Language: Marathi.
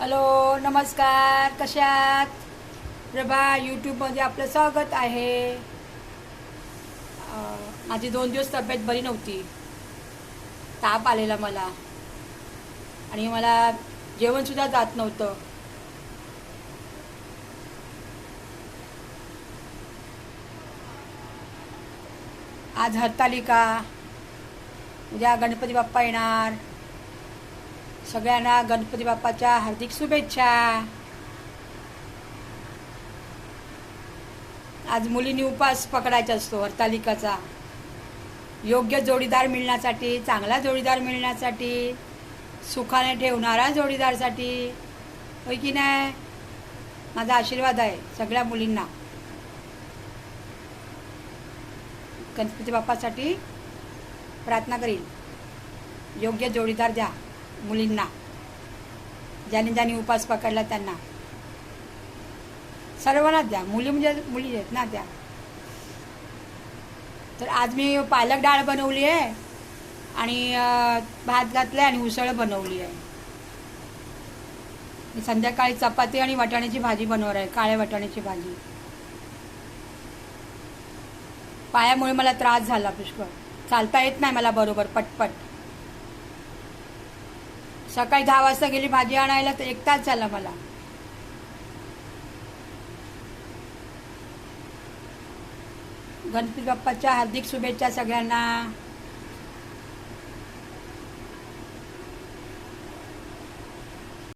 हॅलो, नमस्कार. कशात प्रभा यूट्यूबमध्ये आपलं स्वागत आहे. माझी 2 दिवस तब्येत बरी नव्हती. ताप आलेला मला आणि मला जेवणसुद्धा जात नव्हतं. आज हरतालिका, उद्या गणपती बाप्पा येणार. सगळ्यांना गणपती बाप्पाच्या हार्दिक शुभेच्छा. आज मुलींनी उपवास पकडायचा असतो हरतालिकाचा. योग्य जोडीदार मिळण्यासाठी, चांगला जोडीदार मिळण्यासाठी, सुखाने ठेवणारा जोडीदारसाठी, होय की नाही? माझा आशीर्वाद आहे सगळ्या मुलींना. गणपती बाप्पासाठी प्रार्थना करील. योग्य जोडीदार द्या मुलींना, ज्याने ज्याने उपवास पकडला त्यांना. सर्वांनाच द्या. मुली म्हणजे मुली आहेत ना त्या. तर आज मी पालक डाळ बनवली आहे आणि भात घातला आणि उसळ बनवली आहे. मी संध्याकाळी चपाती आणि वाटाण्याची भाजी बनवणार आहे, काळ्या वाटाण्याची भाजी. पायामुळे मला त्रास झाला पुष्कळ. चालता येत नाही मला बरोबर पटपट. सकाळी 10 वाजता गेली भाजी आणायला तर 1 तास झाला मला. गणपती बाप्पाच्या हार्दिक शुभेच्छा सगळ्यांना.